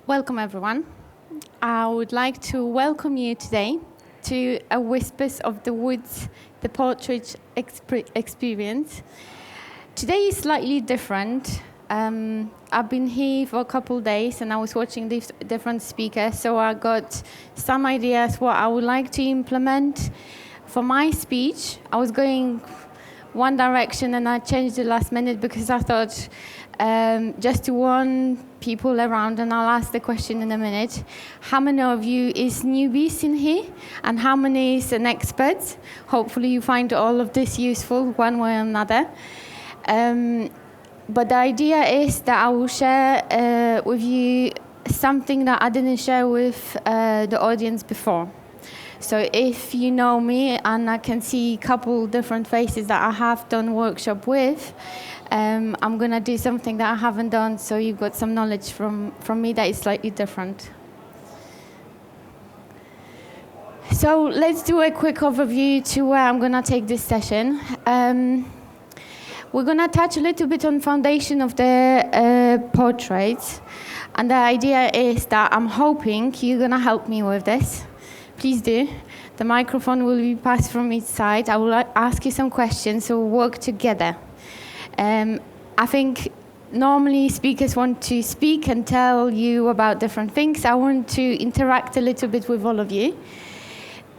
Welcome, everyone. I would like to welcome you today to a Whispers of the Woods, the portrait experience. Today is slightly different. I've been here for a couple of days and I was watching these different speakers, so I got some ideas what I would like to implement. For my speech, I was going one direction and I changed it last minute because I thought just to warn people around, and I'll ask the question in a minute, how many of you is newbies in here and how many is an expert? Hopefully you find all of this useful one way or another. But the idea is that I will share with you something that I didn't share with the audience before. So if you know me and I can see a couple different faces that I have done workshop with, I'm going to do something that I haven't done, so you've got some knowledge from me that is slightly different. So let's do a quick overview to where I'm going to take this session. We're going to touch a little bit on foundation of the portraits, and the idea is that I'm hoping you're going to help me with this. Please do. The microphone will be passed from each side. I will ask you some questions, so we'll work together. I think normally speakers want to speak and tell you about different things. I want to interact a little bit with all of you.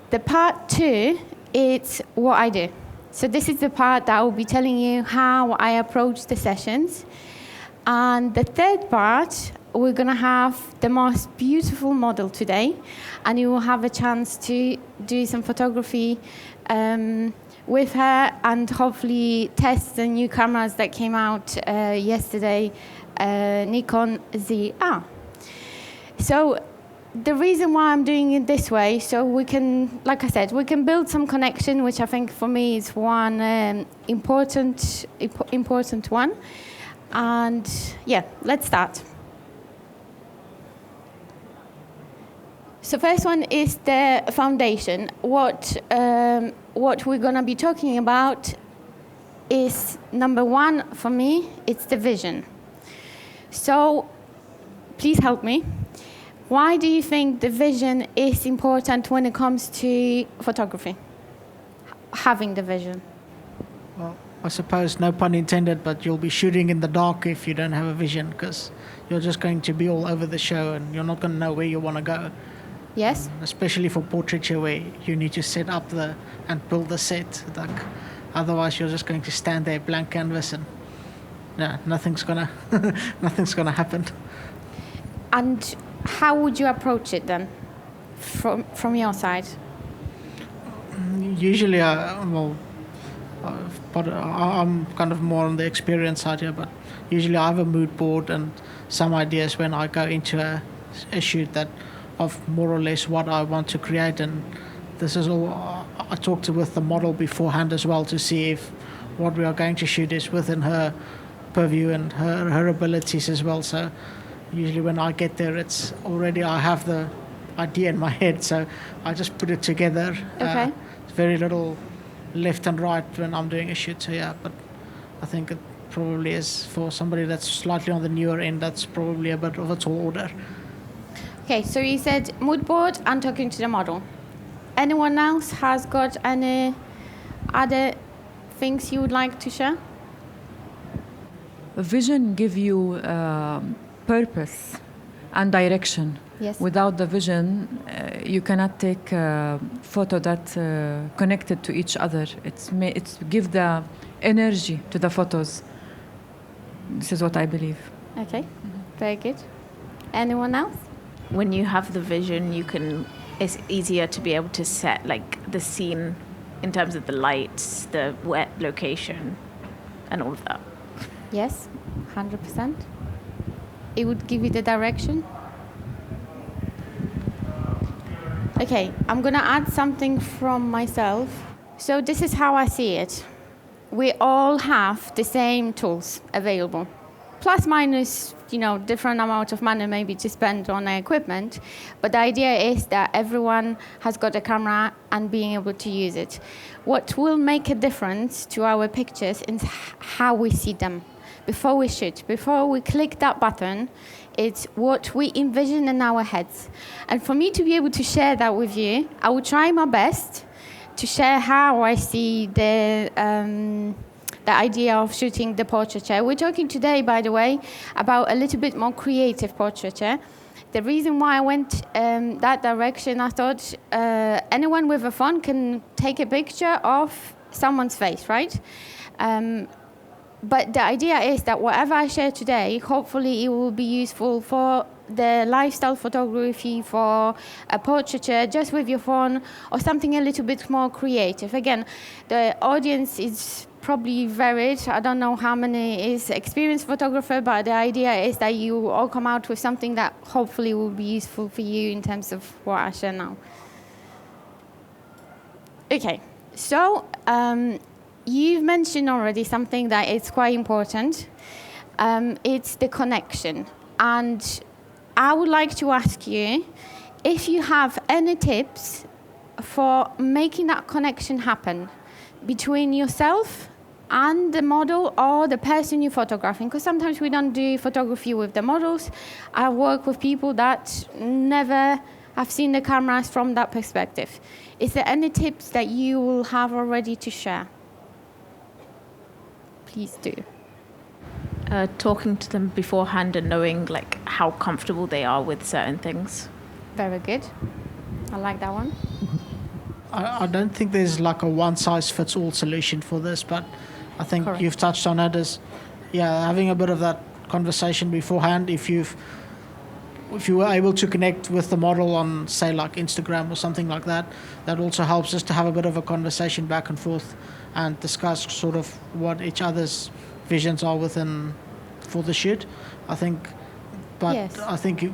The part 2 is what I do. So this is the part that I will be telling you how I approach the sessions. And the third part, we're going to have the most beautiful model today, and you will have a chance to do some photography with her and hopefully test the new cameras that came out yesterday, Nikon ZR. So the reason why I'm doing it this way, so we can, like I said, we can build some connection, which I think for me is one important one. And yeah, let's start. So first one is the foundation. What we're going to be talking about is, number one, for me, it's the vision. So please help me. Why do you think the vision is important when it comes to photography? Having the vision. Well, I suppose, no pun intended, but you'll be shooting in the dark if you don't have a vision, because you're just going to be all over the show and you're not going to know where you want to go. Yes. Especially for portraiture, where you need to set up and build the set. Otherwise, you're just going to stand there, blank canvas, and nothing's gonna happen. And how would you approach it then, from your side? Usually, I'm kind of more on the experience side here, but usually I have a mood board and some ideas when I go into a shoot that of more or less what I want to create, and this is all I talked with the model beforehand as well to see if what we are going to shoot is within her purview and her abilities as well. So usually when I get there, it's already I have the idea in my head, so I just put it together. Okay. Very little left and right when I'm doing a shoot, so yeah, but I think it probably is for somebody that's slightly on the newer end, that's probably a bit of a tall order. Okay, so you said mood board and talking to the model. Anyone else has got any other things you would like to share? A vision gives you purpose and direction. Yes. Without the vision, you cannot take a photo that connected to each other. It's give the energy to the photos. This is what I believe. Okay, very good. Anyone else? When you have the vision, it's easier to be able to set like the scene in terms of the lights, the wet location, and all of that. Yes, 100%. It would give you the direction. Okay, I'm going to add something from myself. So this is how I see it. We all have the same tools available. Plus minus, different amount of money maybe to spend on equipment. But the idea is that everyone has got a camera and being able to use it. What will make a difference to our pictures is how we see them. Before we shoot, before we click that button, It's what we envision in our heads. And for me to be able to share that with you, I will try my best to share how I see the idea of shooting the portraiture. We're talking today, by the way, about a little bit more creative portraiture. The reason why I went that direction, I thought anyone with a phone can take a picture of someone's face, right? But the idea is that whatever I share today, hopefully it will be useful for the lifestyle photography, for a portraiture just with your phone, or something a little bit more creative. Again, the audience is probably varied. I don't know how many is experienced photographer, but the idea is that you all come out with something that hopefully will be useful for you in terms of what I share now. Okay, so you've mentioned already something that is quite important. It's the connection. And I would like to ask you if you have any tips for making that connection happen between yourself and the model or the person you're photographing, because sometimes we don't do photography with the models. I work with people that never have seen the cameras from that perspective. Is there any tips that you will have already to share? Please do. Talking to them beforehand and knowing like how comfortable they are with certain things. Very good. I like that one. I don't think there's like a one-size-fits-all solution for this, but I think Correct. You've touched on it as, having a bit of that conversation beforehand. If you were able to connect with the model on, say, like Instagram or something like that, that also helps us to have a bit of a conversation back and forth and discuss sort of what each other's visions are within for the shoot. I think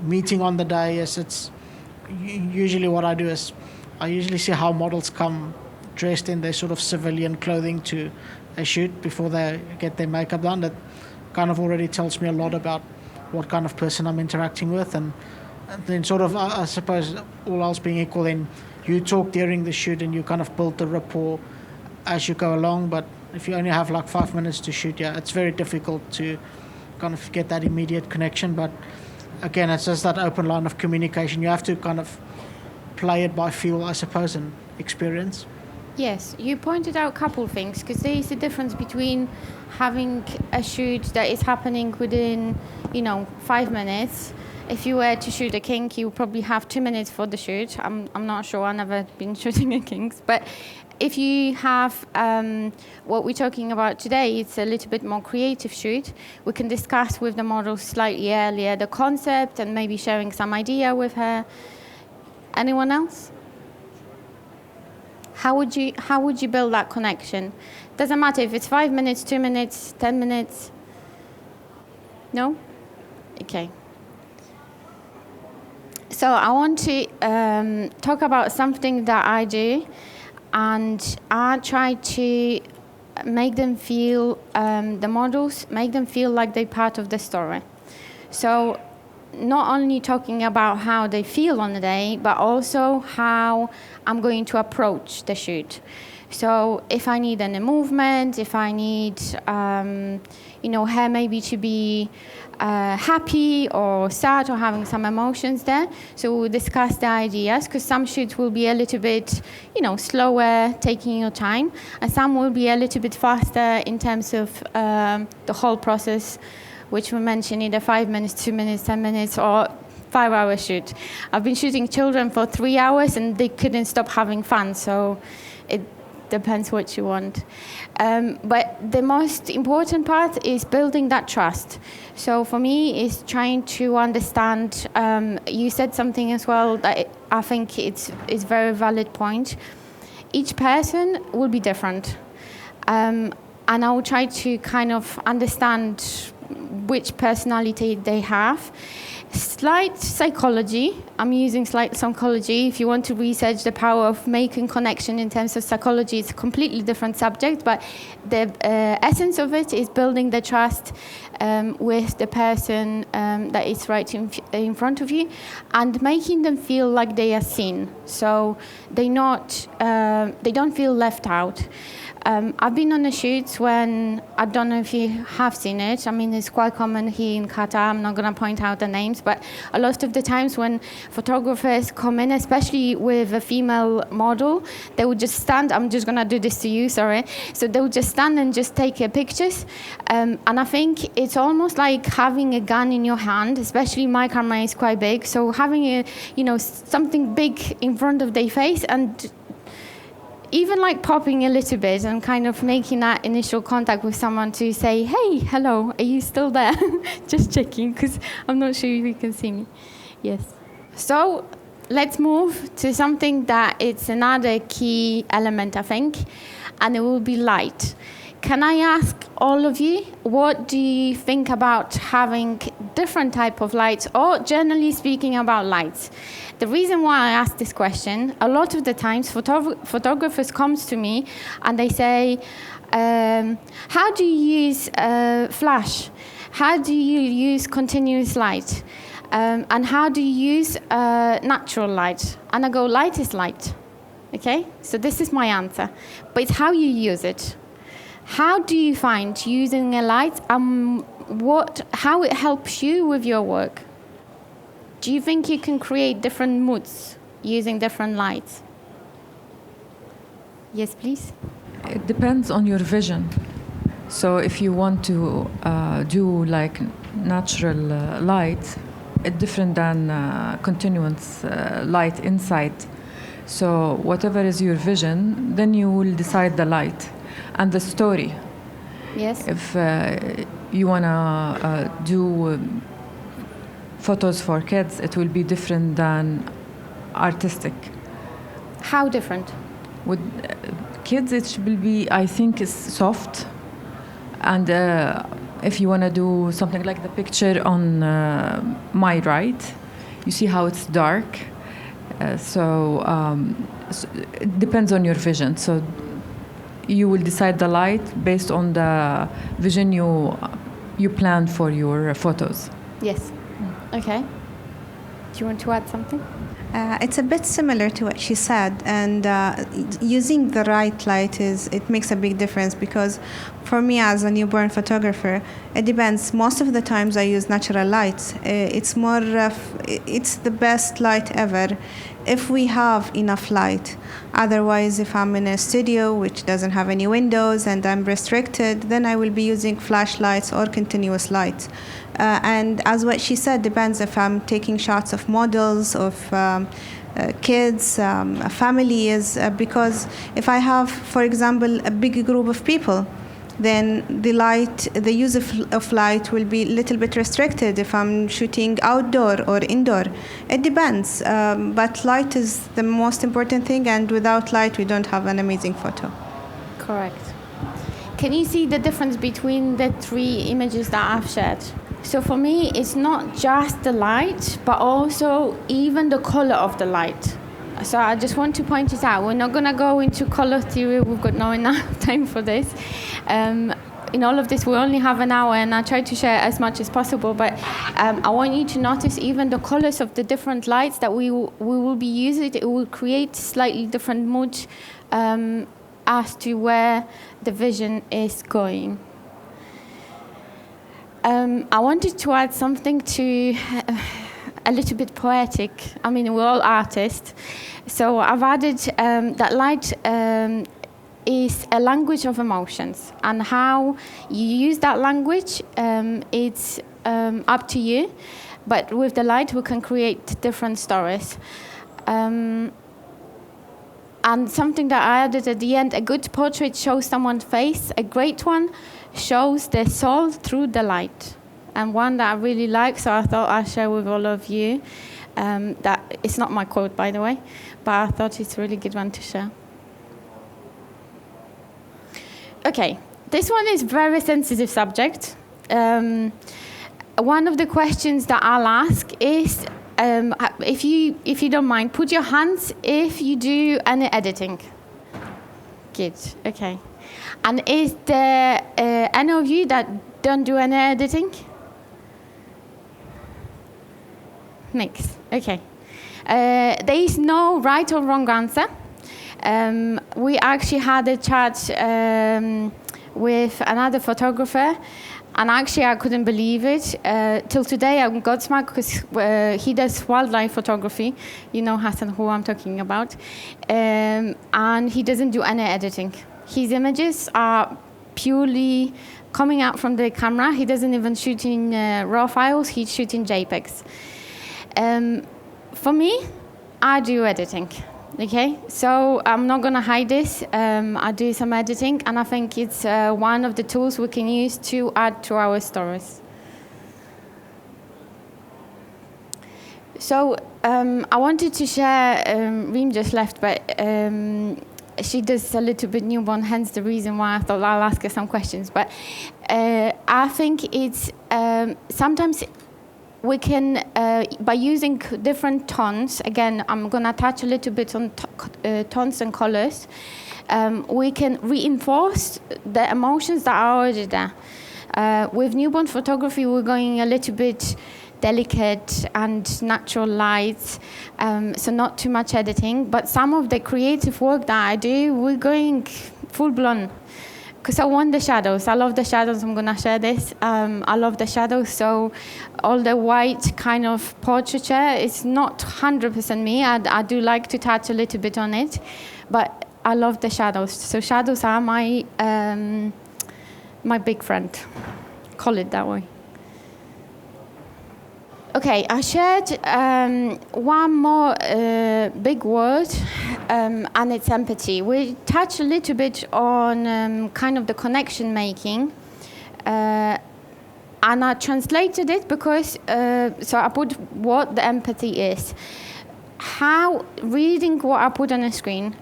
meeting on the day, yes, it's usually what I do is I usually see how models come dressed in their sort of civilian clothing to a shoot before they get their makeup done. That kind of already tells me a lot about what kind of person I'm interacting with, and then sort of, I suppose, all else being equal, then you talk during the shoot and you kind of build the rapport as you go along. But if you only have like 5 minutes to shoot, it's very difficult to kind of get that immediate connection. But again, it's just that open line of communication. You have to kind of play it by feel, I suppose, and experience. Yes, you pointed out a couple of things, because there is a difference between having a shoot that is happening within, 5 minutes. If you were to shoot a kink, you probably have 2 minutes for the shoot. I'm not sure, I've never been shooting a kinks. But if you have what we're talking about today, it's a little bit more creative shoot. We can discuss with the model slightly earlier the concept and maybe sharing some idea with her. Anyone else? How would you build that connection? Doesn't matter if it's 5 minutes, 2 minutes, 10 minutes. No? Okay. So I want to talk about something that I do, and I try to make them feel, the models, make them feel like they're part of the story. So not only talking about how they feel on the day, but also how I'm going to approach the shoot. So if I need any movement, if I need, her maybe to be happy or sad or having some emotions there. So we'll discuss the ideas, because some shoots will be a little bit, slower, taking your time, and some will be a little bit faster in terms of the whole process, which we mentioned, either 5 minutes, 2 minutes, 10 minutes, or 5-hour shoot. I've been shooting children for 3 hours and they couldn't stop having fun, so it depends what you want. But the most important part is building that trust. So for me, it's trying to understand, you said something as well that I think it's a very valid point. Each person will be different. And I will try to kind of understand which personality they have. Slight psychology. I'm using slight psychology. If you want to research the power of making connection in terms of psychology, it's a completely different subject, but the essence of it is building the trust with the person that is right in front of you, and making them feel like they are seen. So they don't feel left out. I've been on a shoot when, I don't know if you have seen it, I mean, it's quite common here in Qatar, I'm not going to point out the names, but a lot of the times when photographers come in, especially with a female model, they would just stand, I'm just going to do this to you, sorry, so they would just stand and just take pictures, and I think it's almost like having a gun in your hand, especially my camera is quite big, so having something big in front of their face and even like popping a little bit and kind of making that initial contact with someone to say, hey, hello, are you still there? Just checking, because I'm not sure if you can see me. Yes. So let's move to something that it's another key element, I think, and it will be light. Can I ask all of you, what do you think about having different type of lights, or generally speaking about lights? The reason why I ask this question, a lot of the times photographers come to me and they say, how do you use flash? How do you use continuous light? And how do you use natural light? And I go, light is light. Okay, so this is my answer. But it's how you use it. How do you find using a light how it helps you with your work? Do you think you can create different moods using different lights? Yes, please. It depends on your vision. So if you want to do like natural light, it's different than continuous light inside. So whatever is your vision, then you will decide the light and the story. Yes. If you want to do photos for kids, it will be different than artistic. How different? With kids, it will be, I think, is soft. And if you want to do something like the picture on my right, you see how it's dark. So it depends on your vision. So you will decide the light based on the vision you plan for your photos. Yes. Okay. Do you want to add something? It's a bit similar to what she said, and using the right light it makes a big difference, because for me as a newborn photographer, it depends. Most of the times I use natural lights. It's the best light ever if we have enough light. Otherwise, if I'm in a studio which doesn't have any windows and I'm restricted, then I will be using flashlights or continuous lights. And as what she said, depends if I'm taking shots of models, of kids, families, because if I have, for example, a big group of people, then the use of light will be a little bit restricted if I'm shooting outdoor or indoor. It depends, but light is the most important thing, and without light we don't have an amazing photo. Correct. Can you see the difference between the three images that I've shared? So for me, it's not just the light, but also even the color of the light. So I just want to point it out. We're not going to go into color theory. We've got no enough time for this. In all of this, we only have an hour, and I try to share as much as possible. But I want you to notice even the colors of the different lights that we will be using. It will create slightly different mood as to where the vision is going. I wanted to add something to a little bit poetic. I mean, we're all artists. So I've added that light is a language of emotions. And how you use that language, it's up to you. But with the light, we can create different stories. And something that I added at the end, a good portrait shows someone's face. A great one shows their soul through the light. And one that I really like, so I thought I'd share with all of you. That it's not my quote, by the way, but I thought it's a really good one to share. Okay, this one is very sensitive subject. One of the questions that I'll ask is, if you don't mind, put your hands if you do any editing. Good, okay. And is there any of you that don't do any editing? Next, okay. There is no right or wrong answer. We actually had a chat with another photographer, and actually I couldn't believe it. Till today I'm gobsmacked because he does wildlife photography. You know Hassan, who I'm talking about. And he doesn't do any editing. His images are purely coming out from the camera. He doesn't even shoot in raw files, he's shooting JPEGs. For me, I do editing. Okay, so I'm not gonna hide this. I do some editing, and I think it's one of the tools we can use to add to our stories. So I wanted to share, Reem just left, but she does a little bit newborn, hence the reason why I thought I'll ask her some questions. But I think it's sometimes we can, by using different tones, again, I'm going to touch a little bit on tones and colors, we can reinforce the emotions that are already there. With newborn photography, we're going a little bit delicate and natural lights, so not too much editing. But some of the creative work that I do, we're going full-blown. Because I want the shadows. I love the shadows. I'm going to share this. I love the shadows. So all the white kind of portraiture is not 100% me. I do like to touch a little bit on it. But I love the shadows. So shadows are my my big friend. Call it that way. Okay, I shared one more big word, and it's empathy. We touched a little bit on kind of the connection making, and I translated it because, so I put what the empathy is. How, reading what I put on the screen,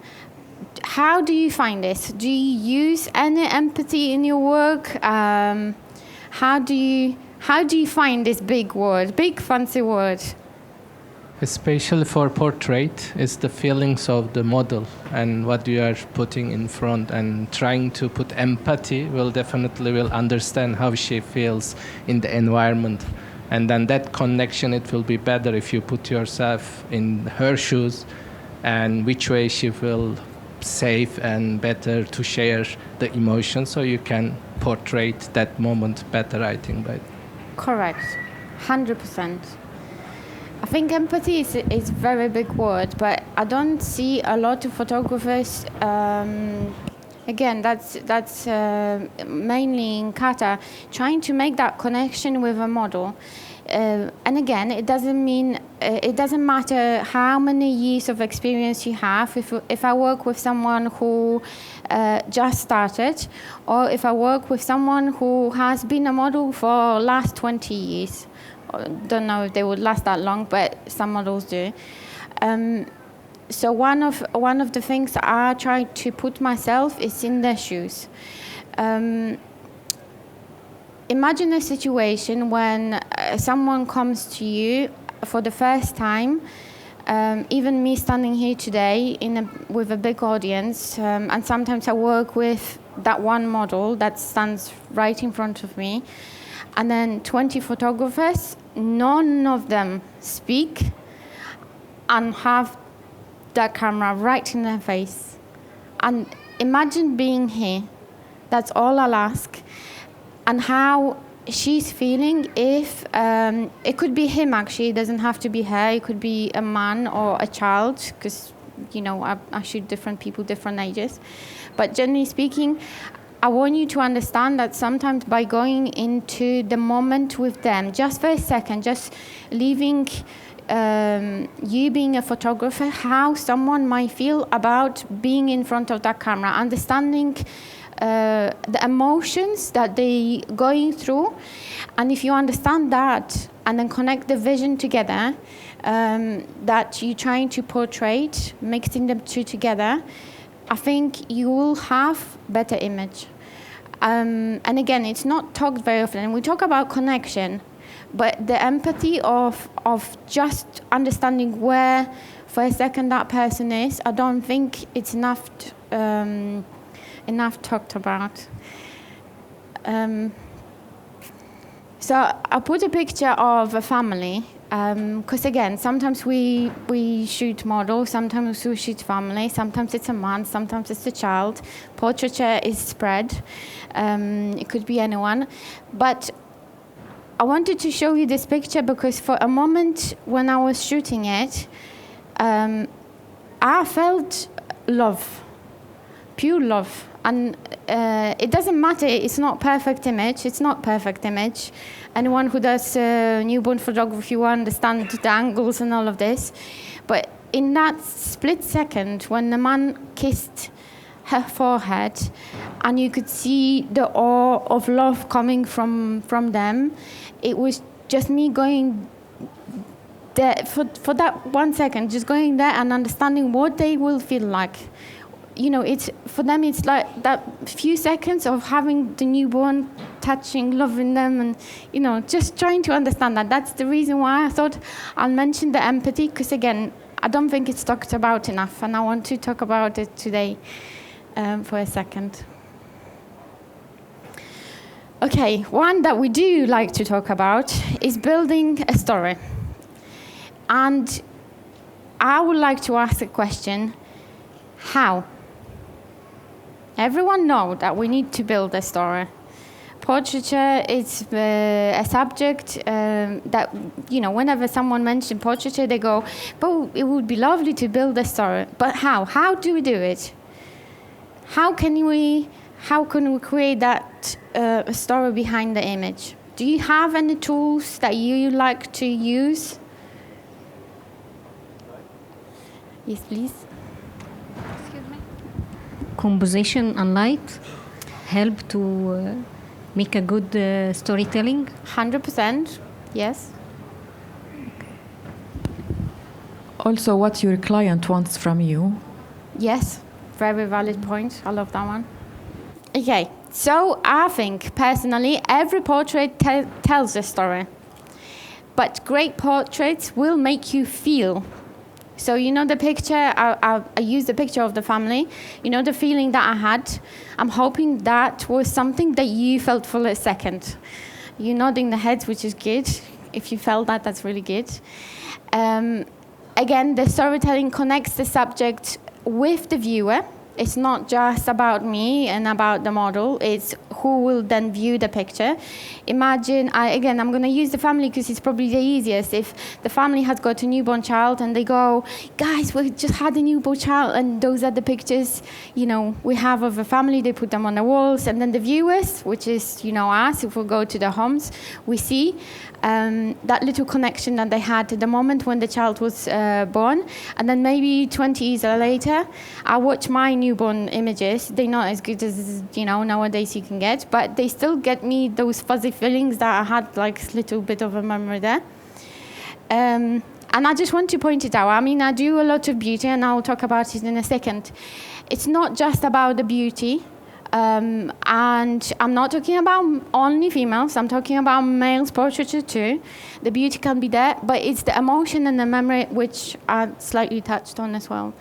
how do you find this? Do you use any empathy in your work? How do you find this big word, big fancy word? Especially for portrait, it's the feelings of the model and what you are putting in front, and trying to put empathy will understand how she feels in the environment. And then that connection, it will be better if you put yourself in her shoes and which way she will safe and better to share the emotion, so you can portray that moment better, I think. But correct, 100%. I think empathy is a very big word, but I don't see a lot of photographers. Again, that's mainly in Qatar, trying to make that connection with a model. And again, it doesn't matter how many years of experience you have. If I work with someone who just started, or if I work with someone who has been a model for last 20 years, don't know if they would last that long, but some models do. So one of the things that I try to put myself is in their shoes. Imagine a situation when someone comes to you for the first time, even me standing here today with a big audience, and sometimes I work with that one model that stands right in front of me, and then 20 photographers, none of them speak and have that camera right in their face. And imagine being here. That's all I'll ask. And how she's feeling, if it could be him, actually, it doesn't have to be her, it could be a man or a child, because I shoot different people, different ages. But generally speaking, I want you to understand that sometimes by going into the moment with them, just for a second, just leaving you being a photographer, how someone might feel about being in front of that camera, understanding the emotions that they going through. And if you understand that and then connect the vision together, that you're trying to portray, mixing them two together, I think you will have better image. And again, it's not talked very often. We talk about connection, but the empathy of just understanding where for a second that person is, I don't think it's enough talked about. So I put a picture of a family. Because again, sometimes we shoot models, sometimes we shoot family, sometimes it's a man, sometimes it's a child. Portraiture is spread. It could be anyone. But I wanted to show you this picture because for a moment when I was shooting it, I felt love, pure love. And it doesn't matter, it's not perfect image, Anyone who does newborn photography will understand the angles and all of this. But in that split second, when the man kissed her forehead, and you could see the awe of love coming from them, it was just me going there for that 1 second, just going there and understanding what they will feel like. You know, it's for them, it's like that few seconds of having the newborn, touching, loving them, and, you know, just trying to understand that. That's the reason why I thought I'll mention the empathy, because, again, I don't think it's talked about enough, and I want to talk about it today for a second. Okay, one that we do like to talk about is building a story. And I would like to ask a question, how? Everyone knows that we need to build a story. Portraiture is a subject that, you know, whenever someone mentions portraiture, they go, but it would be lovely to build a story. But how? How do we do it? How can we create that story behind the image? Do you have any tools that you like to use? Yes, please. Composition and light help to make a good storytelling? 100%, yes. Also, what your client wants from you. Yes, very valid point. I love that one. Okay, so I think, personally, every portrait tells a story. But great portraits will make you feel. So, you know the picture, I used the picture of the family. You know the feeling that I had? I'm hoping that was something that you felt for a second. You're nodding the head, which is good. If you felt that, that's really good. Again, the storytelling connects the subject with the viewer. It's not just about me and about the model. It's who will then view the picture. Imagine, I'm going to use the family because it's probably the easiest. If the family has got a newborn child and they go, guys, we just had a newborn child, and those are the pictures, you know, we have of a family. They put them on the walls, and then the viewers, which is, you know, us, if we go to the homes, we see that little connection that they had at the moment when the child was born. And then maybe 20 years later, I watch my newborn images. They're not as good as, you know, nowadays you can get, but they still get me those fuzzy feelings that I had, like a little bit of a memory there. And I just want to point it out. I mean, I do a lot of beauty, and I'll talk about it in a second. It's not just about the beauty. And I'm not talking about only females, I'm talking about males portraiture too. The beauty can be there, but it's the emotion and the memory which I slightly touched on as well.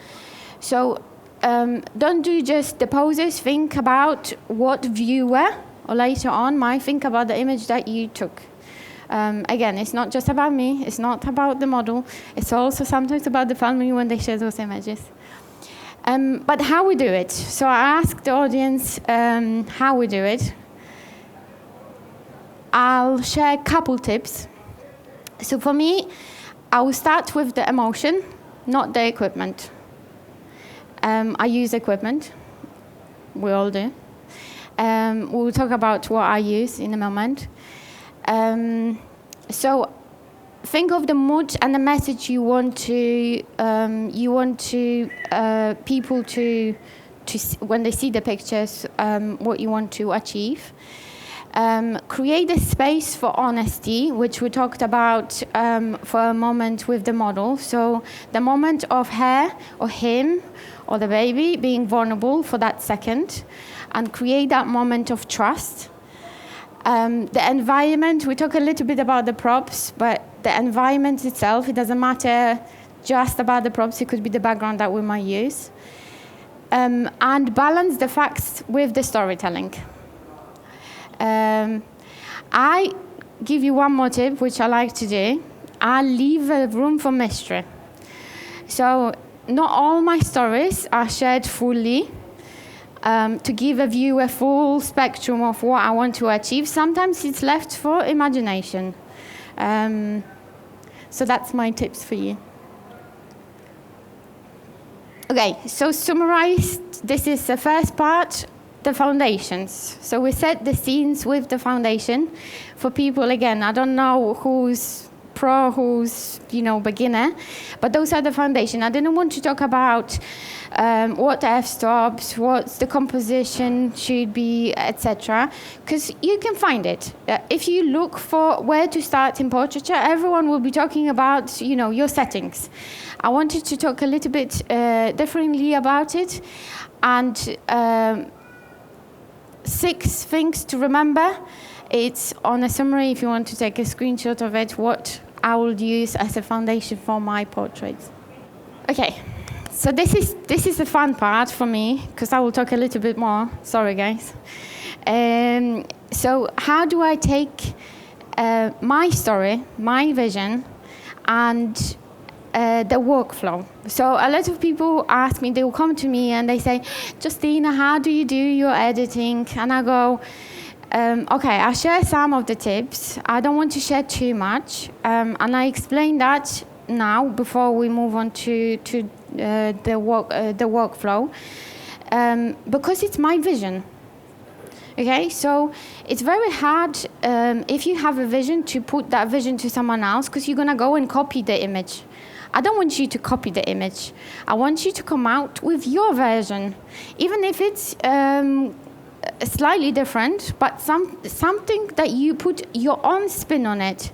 So don't do just the poses, think about what viewer or later on might think about the image that you took. Again, it's not just about me, it's not about the model, it's also sometimes about the family when they share those images. But how we do it. So I asked the audience how we do it. I'll share a couple tips. So for me, I will start with the emotion, not the equipment. I use equipment. We all do. We'll talk about what I use in a moment. So think of the mood and the message you want people to see, when they see the pictures, what you want to achieve. Create a space for honesty, which we talked about for a moment with the model. So the moment of her or him or the baby being vulnerable for that second, and create that moment of trust. The environment, we talk a little bit about the props, but the environment itself, it doesn't matter just about the props, it could be the background that we might use. And balance the facts with the storytelling. I give you one more tip, which I like to do. I leave a room for mystery. So not all my stories are shared fully to give a viewer a full spectrum of what I want to achieve. Sometimes it's left for imagination. So that's my tips for you. Okay, so summarized, this is the first part, the foundations. So we set the scenes with the foundation. For people, again, I don't know who's pro, who's, beginner, but those are the foundation. I didn't want to talk about what the f-stops, what the composition should be, etc., because you can find it. If you look for where to start in portraiture, everyone will be talking about, your settings. I wanted to talk a little bit differently about it, and 6 things to remember. It's on a summary if you want to take a screenshot of it, what I will use as a foundation for my portraits. Okay, so this is the fun part for me, because I will talk a little bit more. Sorry, guys. So how do I take my story, my vision, and the workflow? So a lot of people ask me, they will come to me and they say, Justyna, how do you do your editing? And I go, okay, I'll share some of the tips. I don't want to share too much. And I explain that now before we move on to the workflow, because it's my vision. Okay, so it's very hard if you have a vision to put that vision to someone else, because you're going to go and copy the image. I don't want you to copy the image. I want you to come out with your version, even if it's slightly different, but something that you put your own spin on it.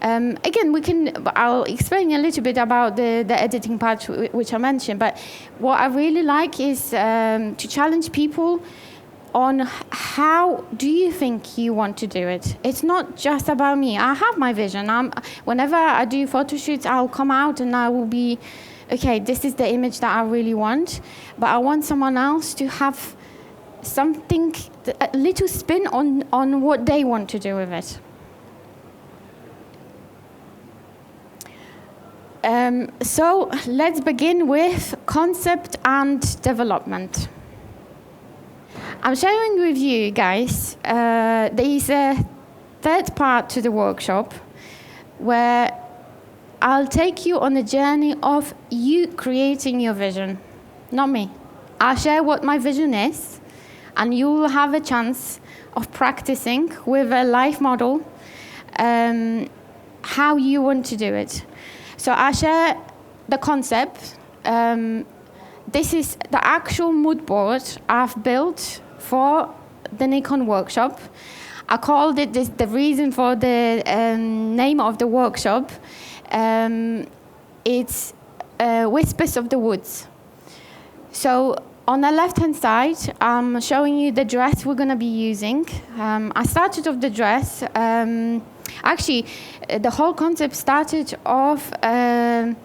Again, I'll explain a little bit about the editing part, which I mentioned, but what I really like is to challenge people on how do you think you want to do it. It's not just about me. I have my vision. Whenever I do photo shoots, I'll come out and I will be, okay, this is the image that I really want, but I want someone else to have something, a little spin on what they want to do with it. So let's begin with concept and development. I'm sharing with you guys, there is a third part to the workshop where I'll take you on a journey of you creating your vision, not me. I'll share what my vision is, and you will have a chance of practicing with a live model how you want to do it. So I share the concept. This is the actual mood board I've built for the Nikon workshop. I called it this, the reason for the name of the workshop. It's Whispers of the Woods. So on the left-hand side, I'm showing you the dress we're going to be using. I started off the dress. Actually, the whole concept started off the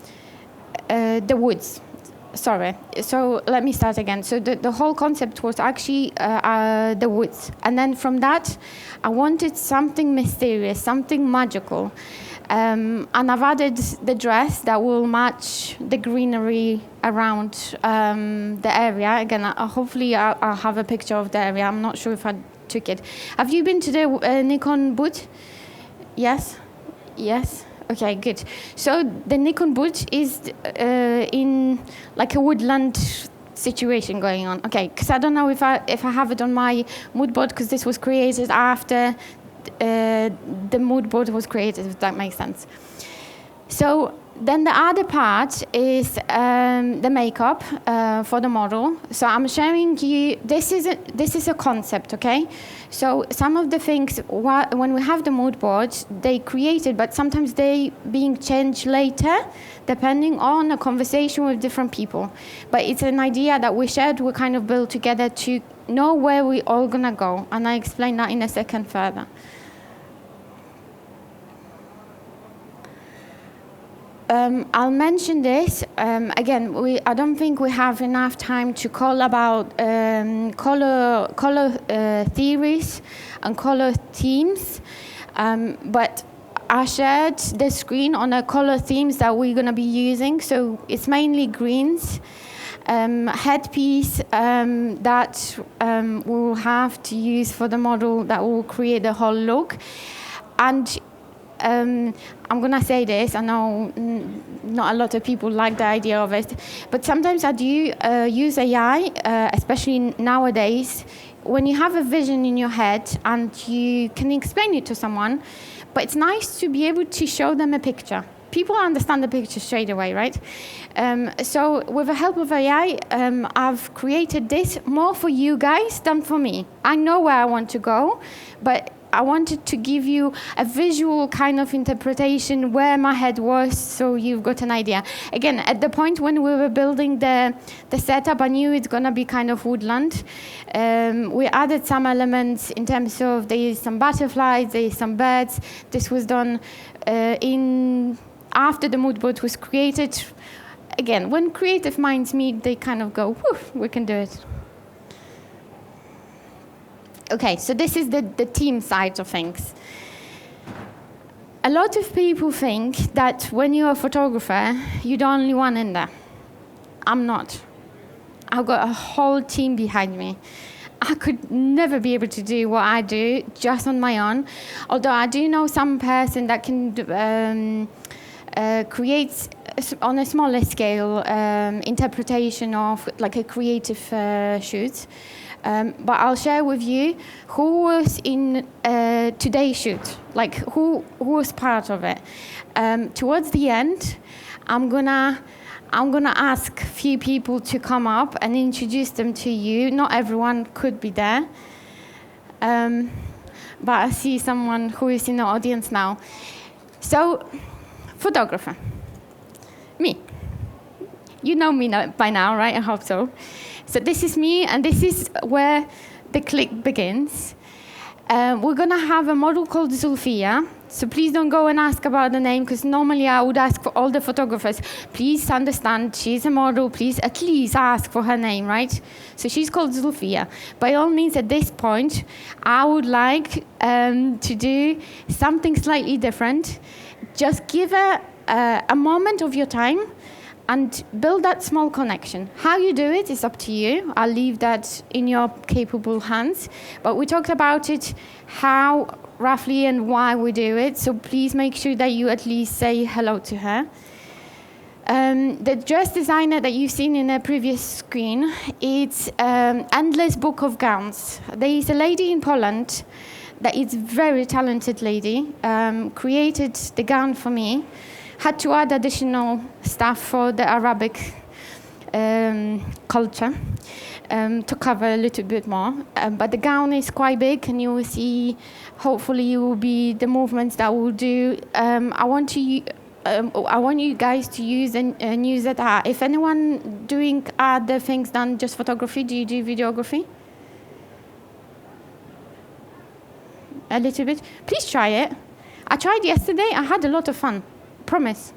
woods. Sorry. So let me start again. So the whole concept was actually the woods. And then from that, I wanted something mysterious, something magical. And I've added the dress that will match the greenery around the area. Again, hopefully I'll have a picture of the area. I'm not sure if I took it. Have you been to the Nikon booth? Yes? Yes? Okay, good. So the Nikon booth is in like a woodland situation going on. Okay, because I don't know if I have it on my mood board, because this was created after the mood board was created, if that makes sense. So then the other part is the makeup for the model. So I'm showing you, this is a concept, okay? So some of the things, when we have the mood board, they created, but sometimes they being changed later, depending on a conversation with different people. But it's an idea that we shared, we kind of built together to know where we're all gonna go. And I explain that in a second further. I'll mention this again. I don't think we have enough time to call about color theories and color themes, but I shared the screen on the color themes that we're going to be using. So it's mainly greens, headpiece that we'll have to use for the model that will create the whole look. And I'm going to say this, I know not a lot of people like the idea of it, but sometimes I do use AI, especially nowadays, when you have a vision in your head and you can explain it to someone, but it's nice to be able to show them a picture. People understand the picture straight away, right? So with the help of AI, I've created this more for you guys than for me. I know where I want to go, but I wanted to give you a visual kind of interpretation where my head was, so you've got an idea. Again, at the point when we were building the setup, I knew it's going to be kind of woodland. We added some elements in terms of there's some butterflies, there's some birds. This was done after the mood board was created. Again, when creative minds meet, they kind of go, whoof, we can do it. Okay, so this is the team side of things. A lot of people think that when you're a photographer, you're the only one in there. I'm not. I've got a whole team behind me. I could never be able to do what I do just on my own, although I do know some person that can create on a smaller scale interpretation of like a creative shoot. But I'll share with you who was in today's shoot, like who was part of it. Towards the end, I'm gonna ask a few people to come up and introduce them to you. Not everyone could be there, but I see someone who is in the audience now. So, photographer, me. You know me by now, right? I hope so. So this is me, and this is where the click begins. We're going to have a model called Zulfia. So please don't go and ask about the name, because normally I would ask for all the photographers, please understand, she's a model, please at least ask for her name, right? So she's called Zulfia. By all means, at this point, I would like to do something slightly different. Just give her a moment of your time and build that small connection. How you do it is up to you. I'll leave that in your capable hands. But we talked about it, how roughly and why we do it. So please make sure that you at least say hello to her. The dress designer that you've seen in a previous screen, it's endless book of gowns. There is a lady in Poland that is a very talented lady, created the gown for me. Had to add additional stuff for the Arabic culture to cover a little bit more. But the gown is quite big, and you will see, hopefully, it will be the movements that we'll do. I want you guys to use and use that. If anyone doing other things than just photography, do you do videography? A little bit? Please try it. I tried yesterday. I had a lot of fun. Promise.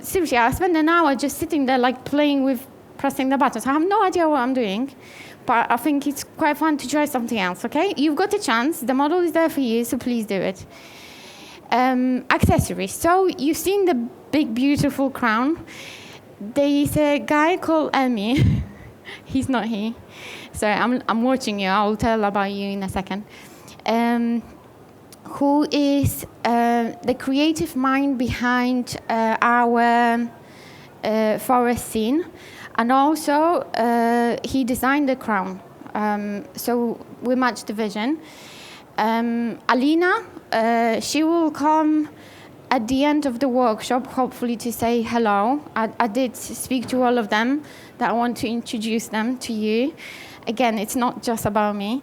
Seriously, I spent an hour just sitting there like playing with pressing the buttons. I have no idea what I'm doing, but I think it's quite fun to try something else, okay? You've got a chance. The model is there for you, so please do it. Accessories. So you've seen the big, beautiful crown. There is a guy called Emmy. He's not here. Sorry, I'm watching you. I'll tell about you in a second. Who is the creative mind behind our forest scene. And also, he designed the crown. So we matched the vision. Alina, she will come at the end of the workshop, hopefully to say hello. I did speak to all of them, that I want to introduce them to you. Again, it's not just about me.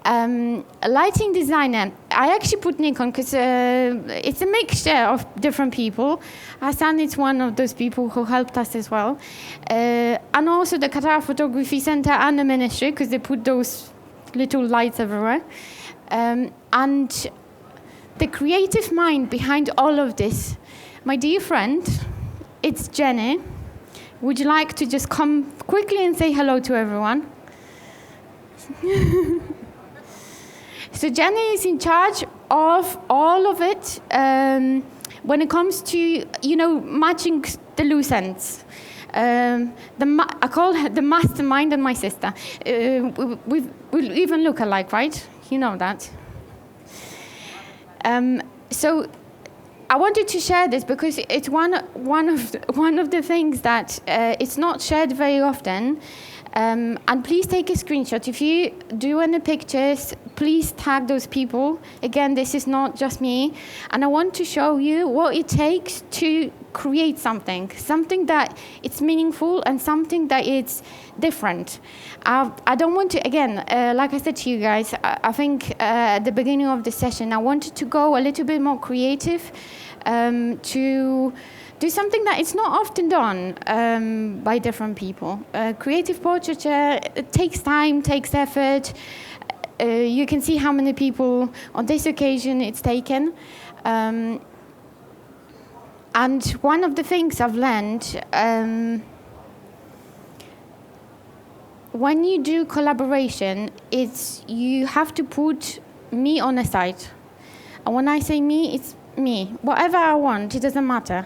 A lighting designer, I actually put Nikon because it's a mixture of different people. Hassan is one of those people who helped us as well. And also the Qatar Photography Center and the ministry, because they put those little lights everywhere. And the creative mind behind all of this, my dear friend, it's Jenny. Would you like to just come quickly and say hello to everyone? So Jenny is in charge of all of it, when it comes to, matching the loose ends. I call her the mastermind and my sister. We even look alike, right? You know that. So I wanted to share this because it's one of the things that it's not shared very often. And please take a screenshot. If you do any pictures, please tag those people. Again, this is not just me. And I want to show you what it takes to create something that it's meaningful and something that it's different. I don't want to, again, like I said to you guys, I think at the beginning of the session, I wanted to go a little bit more creative to do something that is not often done by different people. Creative portraiture, it takes time, takes effort. You can see how many people on this occasion it's taken. And one of the things I've learned, when you do collaboration, it's you have to put me on a side. And when I say me, it's me. Whatever I want, it doesn't matter.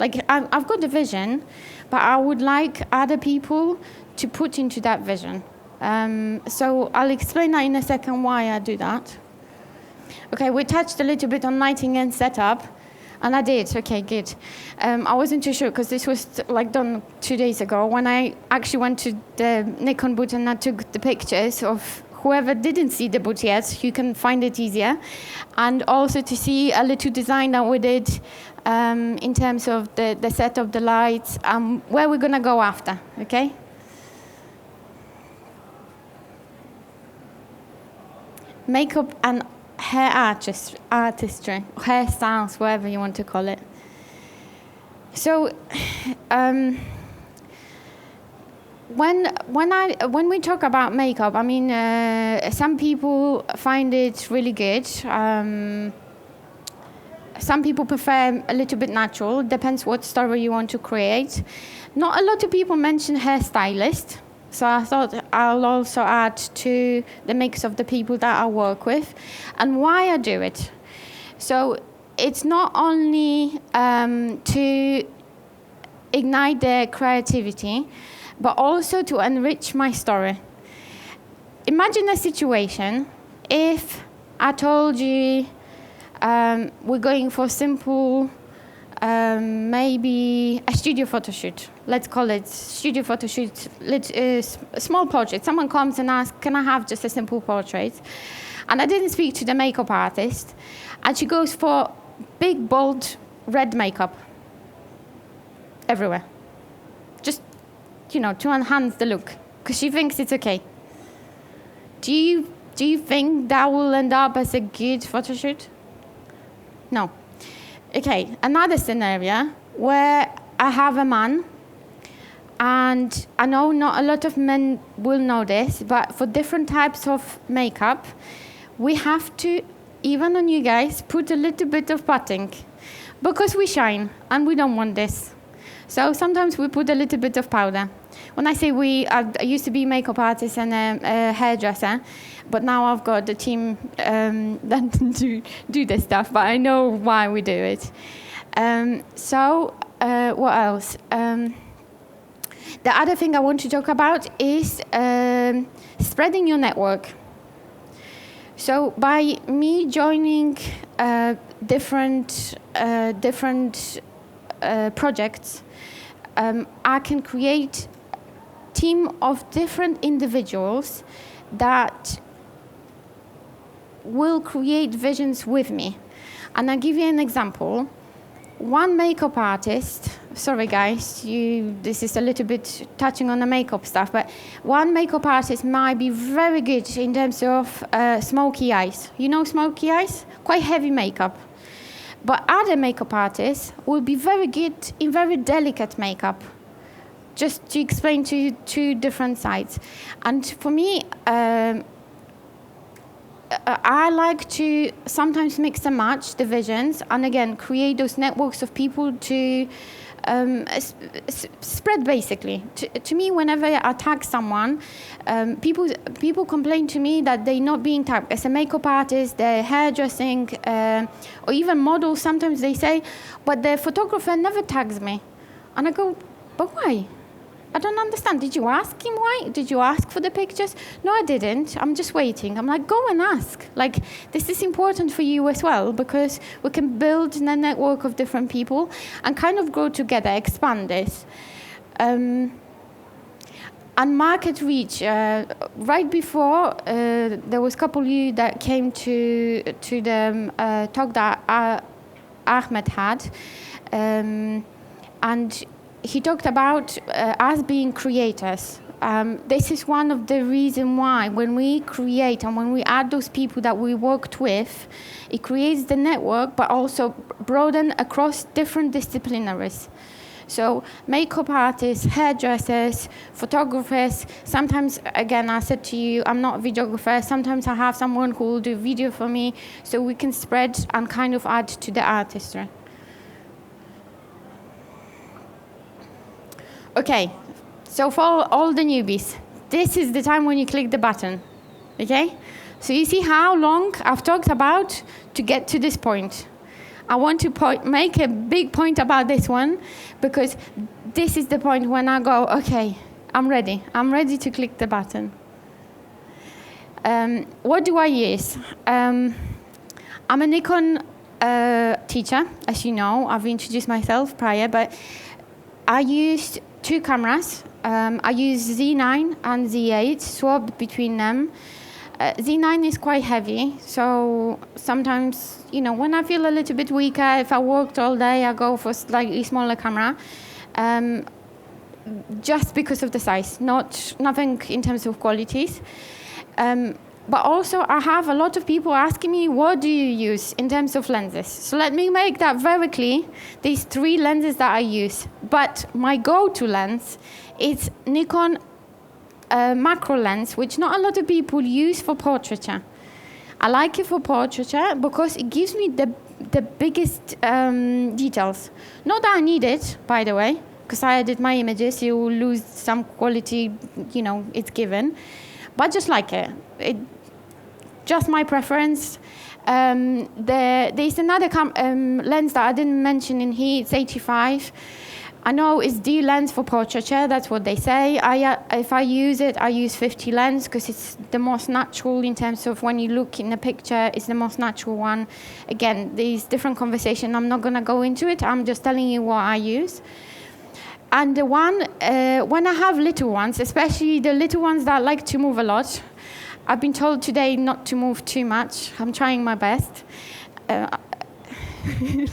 Like, I've got the vision, but I would like other people to put into that vision. So I'll explain that in a second why I do that. Okay, we touched a little bit on lighting and setup, and I did. Okay, good. I wasn't too sure because this was done 2 days ago when I actually went to the Nikon booth and I took the pictures of whoever didn't see the booth yet. You can find it easier, and also to see a little design that we did in terms of the set of the lights, where we're gonna go after. Okay. Makeup and hair artistry, hairstyles, whatever you want to call it. So, when we talk about makeup, I mean, some people find it really good. Some people prefer a little bit natural. Depends what story you want to create. Not a lot of people mention hairstylist. So I thought I'll also add to the mix of the people that I work with and why I do it. So it's not only to ignite their creativity, but also to enrich my story. Imagine a situation if I told you we're going for simple, maybe a studio photo shoot. Let's call it studio photo shoot, small portrait. Someone comes and asks, can I have just a simple portrait? And I didn't speak to the makeup artist. And she goes for big, bold, red makeup everywhere. Just, to enhance the look, because she thinks it's okay. Do you think that will end up as a good photo shoot? No. Okay, another scenario where I have a man, and I know not a lot of men will know this, but for different types of makeup, we have to, even on you guys, put a little bit of putting because we shine and we don't want this. So sometimes we put a little bit of powder. When I say we, I used to be a makeup artist and a hairdresser, but now I've got the team that do this stuff, but I know why we do it. What else? The other thing I want to talk about is spreading your network. So by me joining different projects, I can create team of different individuals that will create visions with me. And I'll give you an example. One makeup artist, sorry guys, this is a little bit touching on the makeup stuff, but one makeup artist might be very good in terms of smoky eyes. You know smoky eyes? Quite heavy makeup. But other makeup artists will be very good in very delicate makeup. Just to explain to you two different sides. And for me, I like to sometimes mix and match the visions and again, create those networks of people to spread basically. To me, whenever I tag someone, people complain to me that they're not being tagged. As a makeup artist, the hairdressing, or even models, sometimes they say, but the photographer never tags me. And I go, but why? I don't understand. Did you ask him why? Did you ask for the pictures? No, I didn't. I'm just waiting. I'm like, go and ask. Like, this is important for you as well, because we can build a network of different people and kind of grow together, expand this. And market reach. Right before, there was a couple of you that came to the talk that Ahmed had. And he talked about us being creators. This is one of the reasons why when we create and when we add those people that we worked with, it creates the network, but also broaden across different disciplinaries. So makeup artists, hairdressers, photographers, sometimes, again, I said to you, I'm not a videographer. Sometimes I have someone who will do video for me, so we can spread and kind of add to the artistry. Okay, so for all the newbies, this is the time when you click the button, okay? So you see how long I've talked about to get to this point. I want to make a big point about this one, because this is the point when I go, okay, I'm ready to click the button. What do I use? I'm a Nikon teacher, as you know. I've introduced myself prior, but I used 2 cameras. I use Z9 and Z8, swapped between them. Z9 is quite heavy, so sometimes, when I feel a little bit weaker, if I worked all day, I go for slightly smaller camera, just because of the size, nothing in terms of qualities. But also, I have a lot of people asking me, what do you use in terms of lenses? So let me make that very clear. These 3 lenses that I use. But my go-to lens is Nikon macro lens, which not a lot of people use for portraiture. I like it for portraiture because it gives me the biggest details. Not that I need it, by the way, because I edit my images. You will lose some quality, it's given. But just like it. Just my preference. There's another lens that I didn't mention in here. It's 85. I know it's D lens for portraiture. That's what they say. If I use it, I use 50 lens because it's the most natural in terms of when you look in the picture. It's the most natural one. Again, there's different conversation. I'm not going to go into it. I'm just telling you what I use. And the one, when I have little ones, especially the little ones that like to move a lot, I've been told today not to move too much. I'm trying my best. You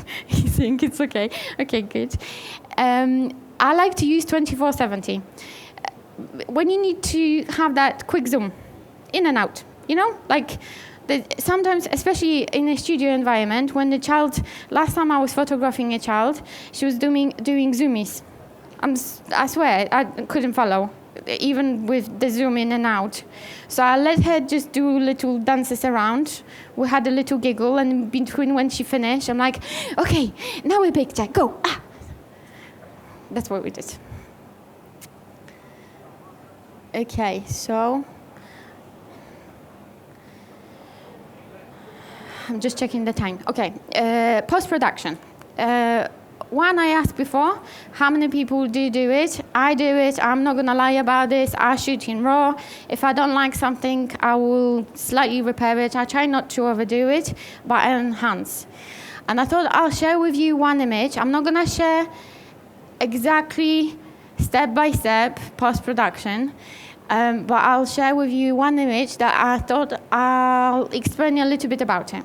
think it's okay? Okay, good. I like to use 24-70. When you need to have that quick zoom, in and out, sometimes, especially in a studio environment, when the child, last time I was photographing a child, she was doing zoomies. I swear, I couldn't follow, even with the zoom in and out. So I let her just do little dances around. We had a little giggle, and in between when she finished, I'm like, okay, now a picture, go. Ah. That's what we did. Okay, so I'm just checking the time. Okay, post-production. One I asked before, how many people do it? I do it. I'm not going to lie about this. I shoot in RAW. If I don't like something, I will slightly repair it. I try not to overdo it, but I enhance. And I thought I'll share with you one image. I'm not going to share exactly step-by-step post-production, but I'll share with you one image that I thought I'll explain a little bit about it.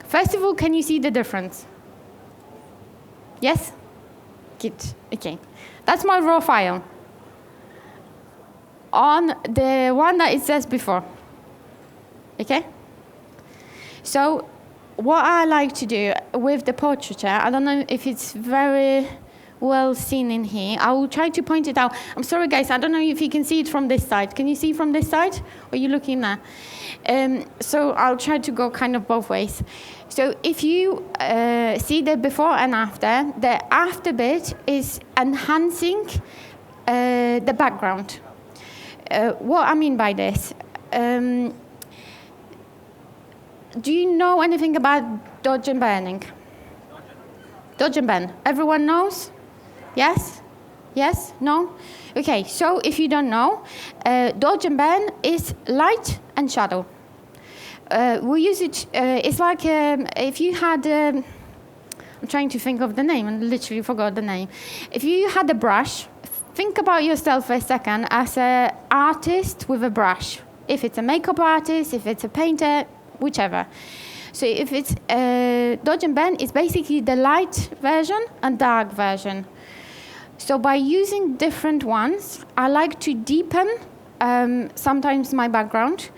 First of all, can you see the difference? Yes? Good. Okay. That's my raw file. On the one that it says before. Okay? So what I like to do with the portraiture, I don't know if it's very well seen in here. I will try to point it out. I'm sorry, guys, I don't know if you can see it from this side. Can you see from this side? Or are you looking there? So I'll try to go kind of both ways. So if you see the before and after, the after bit is enhancing the background. What I mean by this, do you know anything about dodge and burning? Dodge and burn. Everyone knows? Yes? Yes? No? Okay, so if you don't know, dodge and burn is light and shadow. We use it, it's like if you had, I'm trying to think of the name and literally forgot the name. If you had a brush, think about yourself for a second as an artist with a brush. If it's a makeup artist, if it's a painter, whichever. So if it's dodge and burn, it's basically the light version and dark version. So by using different ones, I like to deepen sometimes my background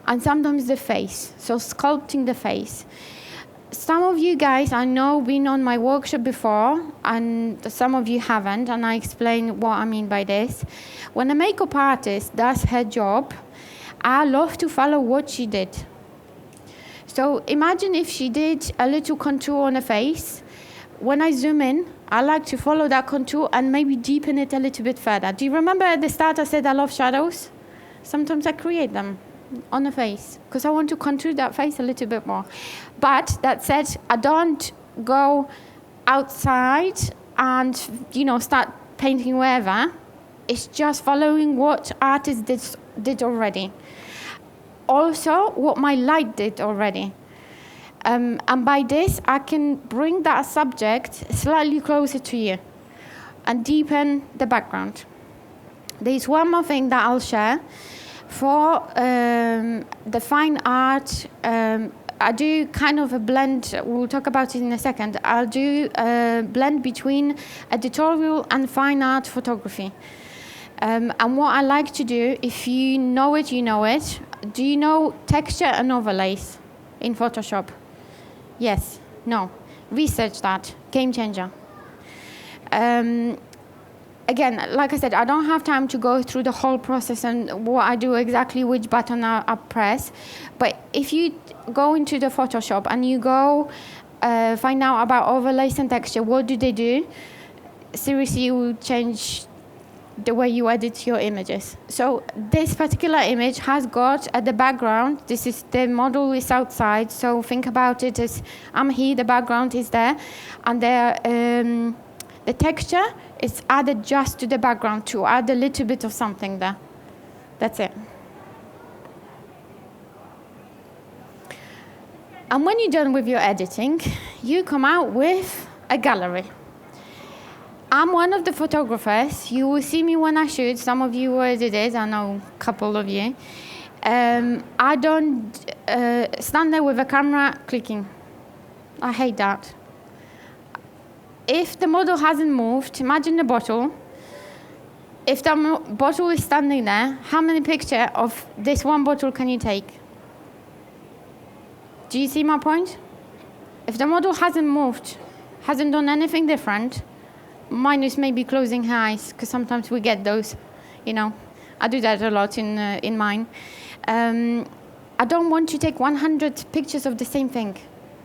and sometimes the face, so sculpting the face. Some of you guys, I know, been on my workshop before, and some of you haven't, and I explain what I mean by this. When a makeup artist does her job, I love to follow what she did. So imagine if she did a little contour on her face. When I zoom in, I like to follow that contour and maybe deepen it a little bit further. Do you remember at the start I said I love shadows? Sometimes I create them on the face because I want to contour that face a little bit more. But that said, I don't go outside and, start painting wherever. It's just following what artists did already. Also, what my light did already. And by this, I can bring that subject slightly closer to you and deepen the background. There's one more thing that I'll share. For the fine art, I do kind of a blend. We'll talk about it in a second. I'll do a blend between editorial and fine art photography. And what I like to do, if you know it, you know it. Do you know texture and overlays in Photoshop? Yes? No? Research that. Game changer. Again, like I said, I don't have time to go through the whole process and what I do exactly, which button I press. But if you go into the Photoshop and you go find out about overlays and texture, what do they do? Seriously, it will change the way you edit your images. So this particular image has got at the background, this is the model is outside, so think about it as I'm here, the background is there, and the texture is added just to the background to add a little bit of something there. That's it. And when you're done with your editing, you come out with a gallery. I'm one of the photographers. You will see me when I shoot. Some of you already did. I know a couple of you. I don't stand there with a camera clicking. I hate that. If the model hasn't moved, imagine the bottle. If the bottle is standing there, how many pictures of this one bottle can you take? Do you see my point? If the model hasn't moved, hasn't done anything different, minus maybe closing her eyes, because sometimes we get those, I do that a lot in mine. I don't want to take 100 pictures of the same thing.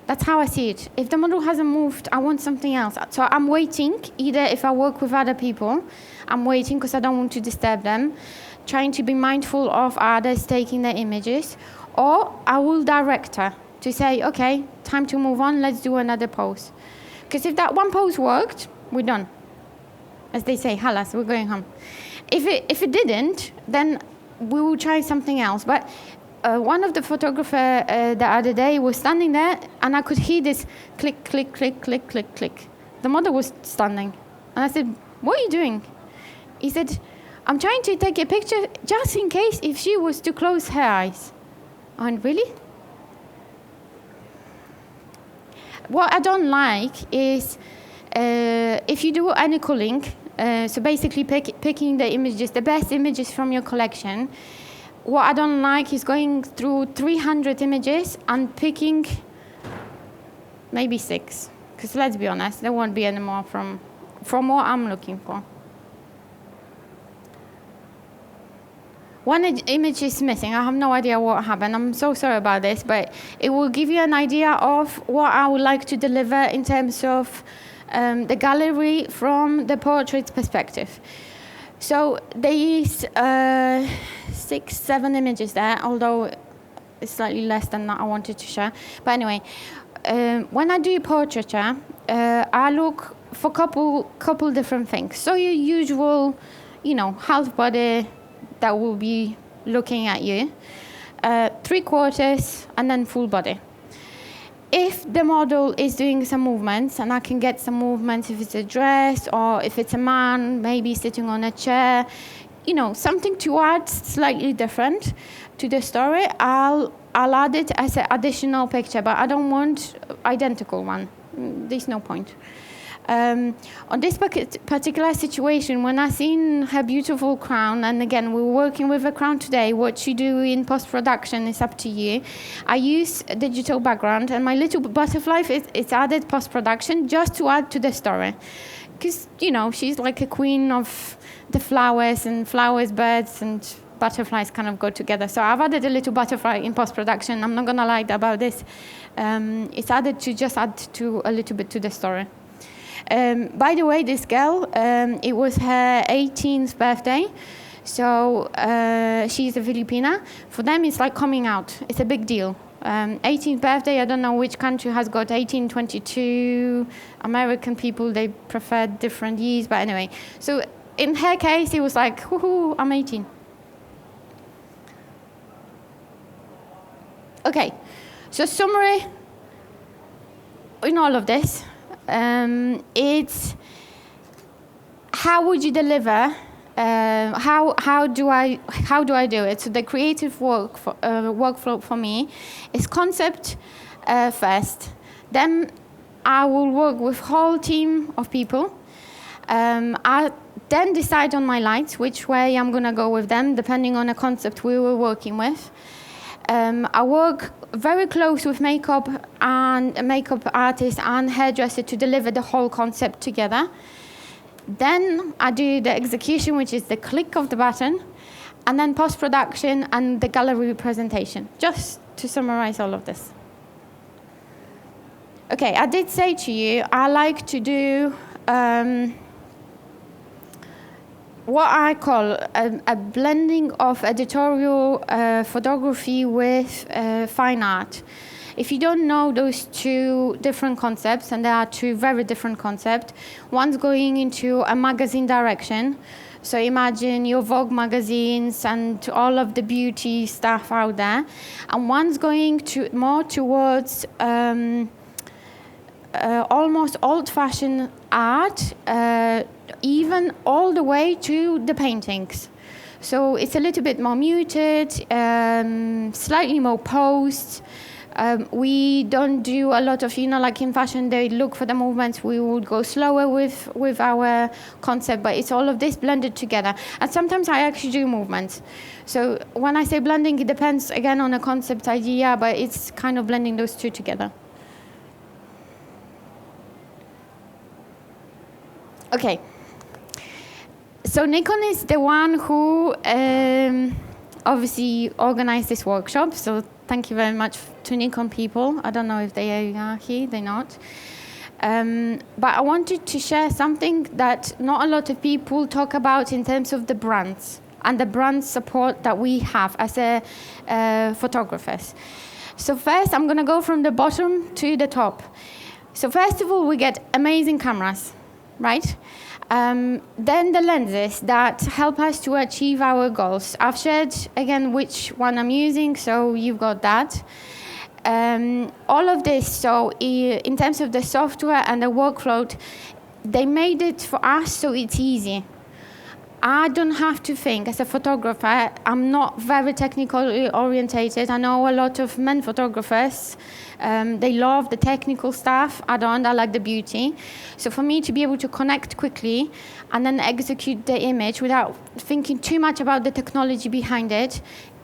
That's how I see it. If the model hasn't moved, I want something else. So I'm waiting, either if I work with other people, I'm waiting because I don't want to disturb them, trying to be mindful of others taking their images, or I will direct her to say, okay, time to move on, let's do another pose. Because if that one pose worked, we're done. As they say, halas, we're going home. If it didn't, then we will try something else. But one of the photographers the other day was standing there, and I could hear this click, click, click, click, click, click. The model was standing. And I said, what are you doing? He said, I'm trying to take a picture just in case if she was to close her eyes. I went, really? What I don't like is if you do any culling, so basically picking the images, the best images from your collection, what I don't like is going through 300 images and picking maybe 6. Because let's be honest, there won't be any more from from what I'm looking for. One image is missing. I have no idea what happened. I'm so sorry about this, but it will give you an idea of what I would like to deliver in terms of the gallery from the portrait perspective. So there is 6, 7 images there, although it's slightly less than that I wanted to share. But anyway, when I do portraiture, I look for couple different things. So your usual, half body that will be looking at you, 3/4, and then full body. If the model is doing some movements, and I can get some movements if it's a dress or if it's a man, maybe sitting on a chair, something to add slightly different to the story, I'll add it as an additional picture, but I don't want identical one. There's no point. On this particular situation, when I seen her beautiful crown, and again, we're working with a crown today, what you do in post-production is up to you. I use a digital background, and my little butterfly, it's added post-production just to add to the story. Because, she's like a queen of the flowers, and flowers, birds, and butterflies kind of go together. So I've added a little butterfly in post-production. I'm not going to lie about this. It's added to just add to a little bit to the story. By the way, this girl, it was her 18th birthday. So she's a Filipina. For them, it's like coming out. It's a big deal. 18th birthday, I don't know which country has got 18, 22. American people, they prefer different years. But anyway, so in her case, it was like, woohoo, I'm 18. Okay, so summary in all of this. It's how would you deliver? How do I do it? So the creative workflow for me is concept first. Then I will work with whole team of people. I then decide on my lights, which way I'm gonna go with them, depending on the concept we were working with. I work very close with makeup artist and hairdresser to deliver the whole concept together. Then I do the execution, which is the click of the button, and then post-production and the gallery presentation, just to summarize all of this. Okay, I did say to you, I like to do what I call a blending of editorial photography with fine art. If you don't know those two different concepts, and there are two very different concepts, one's going into a magazine direction. So imagine your Vogue magazines and all of the beauty stuff out there. And one's going more towards almost old-fashioned art, even all the way to the paintings. So it's a little bit more muted, slightly more posed. We don't do a lot of, like in fashion, they look for the movements. We would go slower with our concept, but it's all of this blended together. And sometimes I actually do movements. So when I say blending, it depends, again, on a concept idea, but it's kind of blending those two together. Okay. So Nikon is the one who obviously organized this workshop. So thank you very much to Nikon people. I don't know if they are here, they're not. But I wanted to share something that not a lot of people talk about in terms of the brands and the brand support that we have as photographers. So first, I'm going to go from the bottom to the top. So first of all, we get amazing cameras, right? Then the lenses that help us to achieve our goals. I've shared, again, which one I'm using, so you've got that. All of this, so in terms of the software and the workflow, they made it for us so it's easy. I don't have to think as a photographer. I'm not very technically orientated. I know a lot of men photographers. They love the technical stuff. I don't. I like the beauty. So for me to be able to connect quickly and then execute the image without thinking too much about the technology behind it,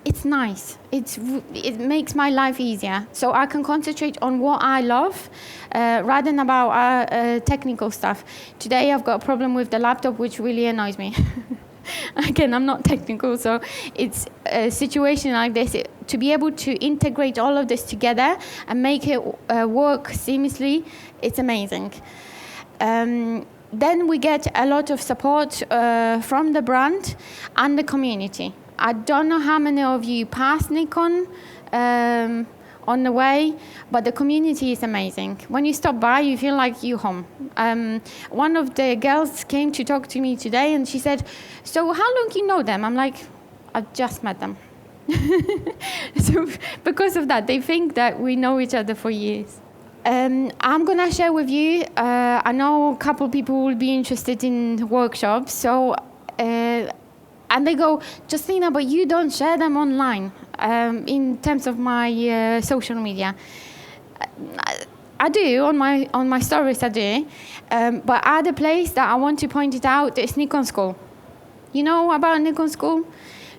it's nice. It makes my life easier. So I can concentrate on what I love rather than about technical stuff. Today I've got a problem with the laptop, which really annoys me. Again, I'm not technical, so it's a situation like this. To be able to integrate all of this together and make it work seamlessly, it's amazing. Then we get a lot of support from the brand and the community. I don't know how many of you passed Nikon on the way, but the community is amazing. When you stop by, you feel like you're home. One of the girls came to talk to me today, and she said, "So how long you know them?" I'm like, "I've just met them." So because of that, they think that we know each other for years. I'm going to share with you, I know a couple of people will be interested in workshops, so and they go, "Justyna, but you don't share them online in terms of my social media." I do on my stories. I do, but other place that I want to point it out is Nikon School. You know about Nikon School?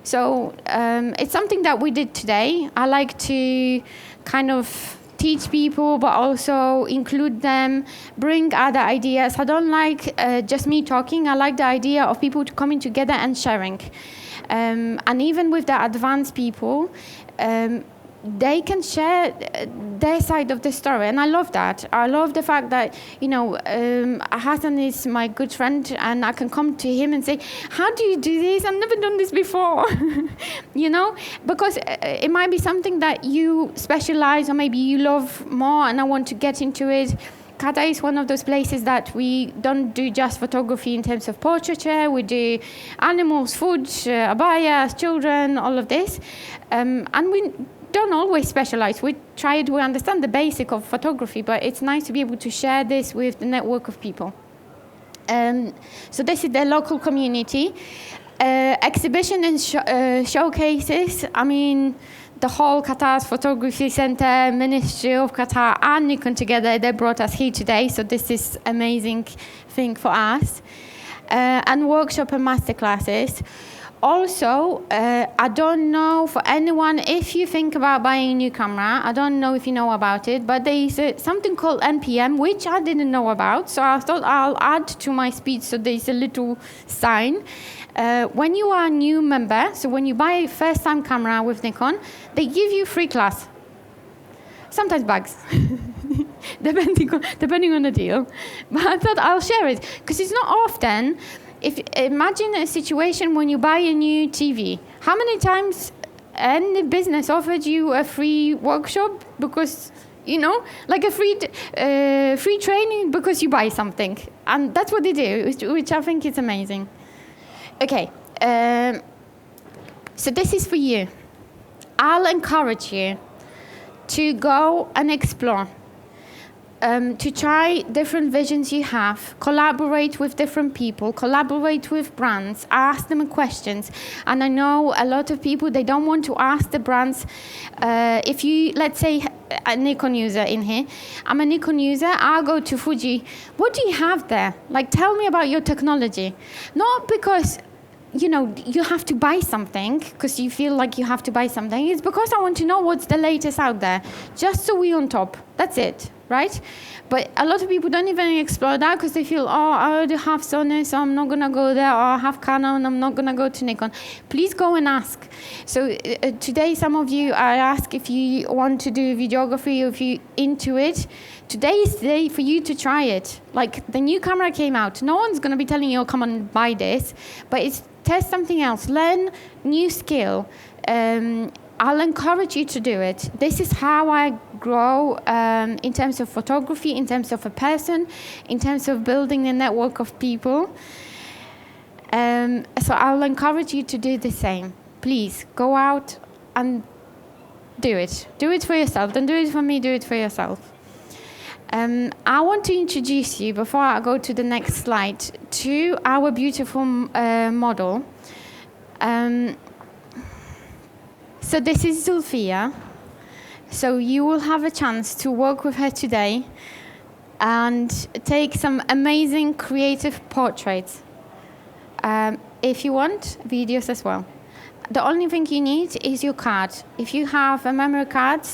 So it's something that we did today. I like to kind of teach people, but also include them, bring other ideas. I don't like just me talking. I like the idea of people coming together and sharing. And even with the advanced people, they can share their side of the story, and I love that. I love the fact that, you know, Hassan is my good friend, and I can come to him and say, "How do you do this? I've never done this before." You know, because it might be something that you specialize, or maybe you love more, and I want to get into it. Qatar is one of those places that we don't do just photography in terms of portraiture. We do animals, food, abayas, children, all of this, and we don't always specialize. We understand the basic of photography, but it's nice to be able to share this with the network of people. So this is the local community. Exhibition and showcases. I mean, the whole Qatar's Photography Center, Ministry of Qatar, and Nikon together, they brought us here today. So this is amazing thing for us. And workshop and masterclasses. Also, I don't know for anyone, if you think about buying a new camera, I don't know if you know about it, but there is something called NPM, which I didn't know about. So I thought I'll add to my speech, so there's a little sign. When you are a new member, so when you buy a first-time camera with Nikon, they give you free class. Sometimes bags, depending on the deal. But I thought I'll share it, because it's not often. Imagine a situation when you buy a new TV. How many times any business offered you a free workshop because, you know, like a free training because you buy something? And that's what they do, which I think is amazing. Okay, so this is for you. I'll encourage you to go and explore. To try different visions you have, collaborate with different people, collaborate with brands, ask them questions. And I know a lot of people, they don't want to ask the brands. If you, let's say, a Nikon user in here, I'm a Nikon user, I'll go to Fuji. What do you have there? Like, tell me about your technology. Not because, you know, you have to buy something because you feel like you have to buy something. It's because I want to know what's the latest out there, just so we're on top. That's it, right? But a lot of people don't even explore that because they feel, oh, I already have Sony, so I'm not going to go there, or I have Canon, I'm not going to go to Nikon. Please go and ask. So today, some of you, I ask if you want to do videography, or if you're into it. Today is the day for you to try it. Like, the new camera came out. No one's going to be telling you, oh, come and buy this. But it's test something else. Learn new skill. I'll encourage you to do it. This is how I grow in terms of photography, in terms of a person, in terms of building a network of people. So I'll encourage you to do the same. Please, go out and do it. Do it for yourself. Don't do it for me, do it for yourself. I want to introduce you, before I go to the next slide, to our beautiful model. So this is Zulfia. So you will have a chance to work with her today and take some amazing creative portraits. If you want, videos as well. the only thing you need is your card. If you have a memory card,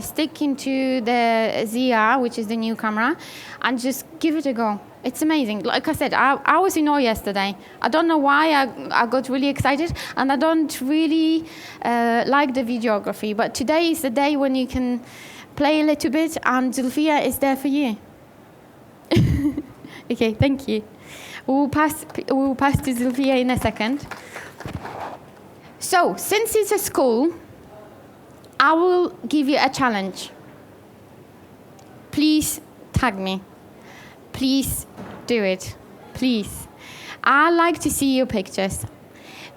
stick into the ZR, which is the new camera, and just give it a go. It's amazing. Like I said, I was in awe yesterday. I don't know why I got really excited, and I don't really like the videography, but today is the day when you can play a little bit, and Zulfia is there for you. Okay, thank you. We'll pass to Zulfia in a second. So, since it's a school, I will give you a challenge. Please tag me. Please do it. Please. I like to see your pictures.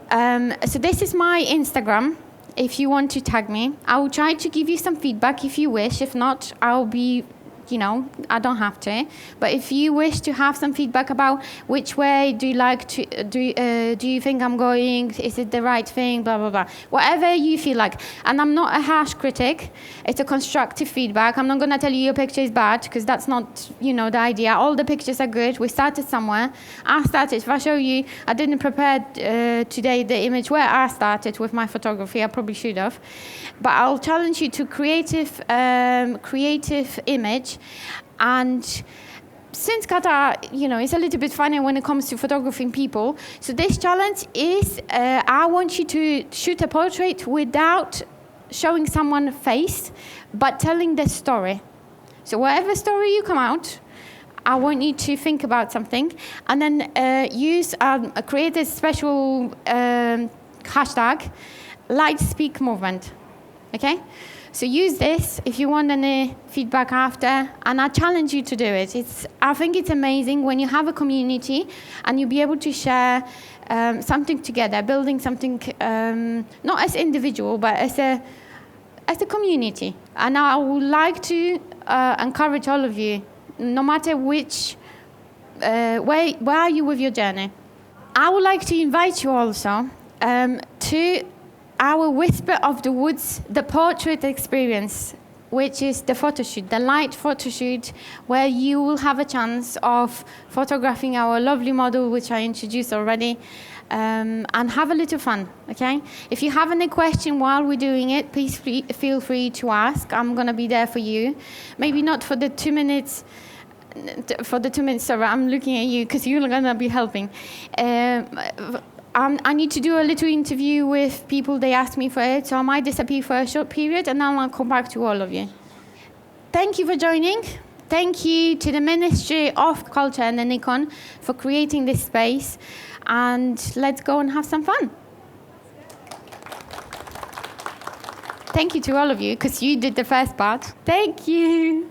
So this is my Instagram. If you want to tag me, I will try to give you some feedback if you wish. If not, I'll be, I don't have to. But if you wish to have some feedback about which way do you like to, do you think I'm going? Is it the right thing? Blah, blah, blah. Whatever you feel like. And I'm not a harsh critic. It's a constructive feedback. I'm not going to tell you your picture is bad, because that's not, the idea. All the pictures are good. We started somewhere. If I show you, I didn't prepare today the image where I started with my photography. I probably should have. But I'll challenge you to creative image. And since Qatar, is a little bit funny when it comes to photographing people, so this challenge is I want you to shoot a portrait without showing someone's face, but telling the story. So whatever story you come out, I want you to think about something, and then create a special hashtag, Light Speak Movement. Okay? So use this if you want any feedback after, and I challenge you to do it. I think it's amazing when you have a community and you be able to share something together, building something not as individual but as a community. And I would like to encourage all of you, no matter which where are you with your journey. I would like to invite you also to our Whisper of the Woods, the portrait experience, which is the photo shoot, the light photo shoot, where you will have a chance of photographing our lovely model, which I introduced already, and have a little fun, okay? If you have any question while we're doing it, please feel free to ask. I'm going to be there for you. Maybe not for the 2 minutes. Sorry, I'm looking at you because you're going to be helping. I need to do a little interview with people. They asked me for it, so I might disappear for a short period, and then I'll come back to all of you. Thank you for joining. Thank you to the Ministry of Culture and the Nikon for creating this space, and let's go and have some fun. Thank you to all of you, because you did the first part. Thank you.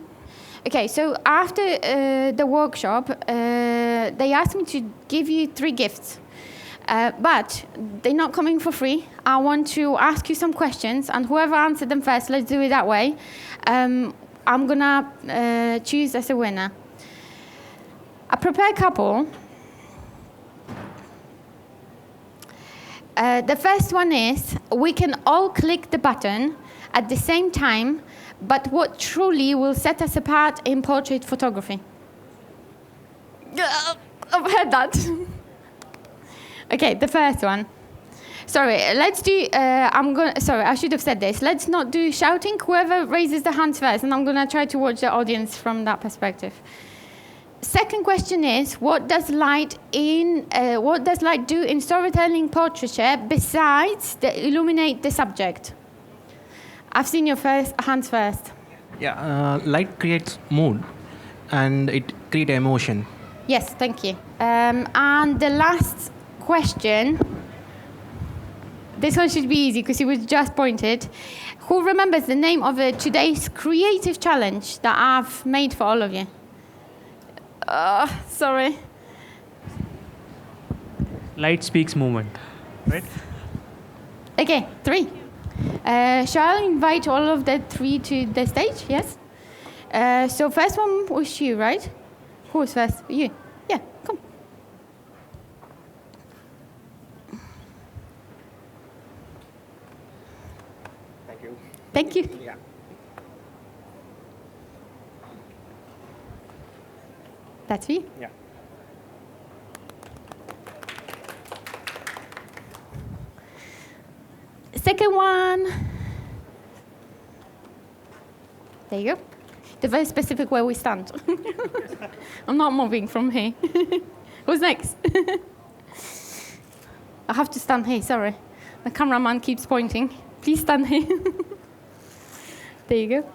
Okay, so after the workshop, they asked me to give you 3 gifts. But they're not coming for free. I want to ask you some questions, and whoever answered them first, let's do it that way. I'm going to choose as a winner. I prepared a couple. The first one is, we can all click the button at the same time, but what truly will set us apart in portrait photography? I've heard that. Okay, the first one. Sorry, let's do, I should have said this. Let's not do shouting. Whoever raises the hands first, and I'm going to try to watch the audience from that perspective. Second question is, what does light do in storytelling portraiture besides illuminate the subject? I've seen your hands first. Yeah, light creates mood, and it creates emotion. Yes, thank you. And the last question, this one should be easy because it was just pointed. Who remembers the name of today's creative challenge that I've made for all of you? Sorry. Light speaks movement, right? Okay, 3. Shall I invite all of the 3 to the stage? Yes? So first one was you, right? Who was first? You. Yeah, come. Thank you. Thank you. Yeah. That's you? Yeah. Second one. There you go. The very specific where we stand. I'm not moving from here. Who's next? I have to stand here, sorry. The cameraman keeps pointing. Please stand here. There you go.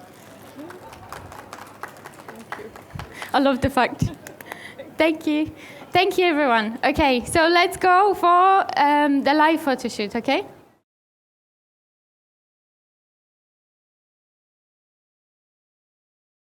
I love the fact. Thank you. Thank you, everyone. Okay, so let's go for the live photo shoot, okay?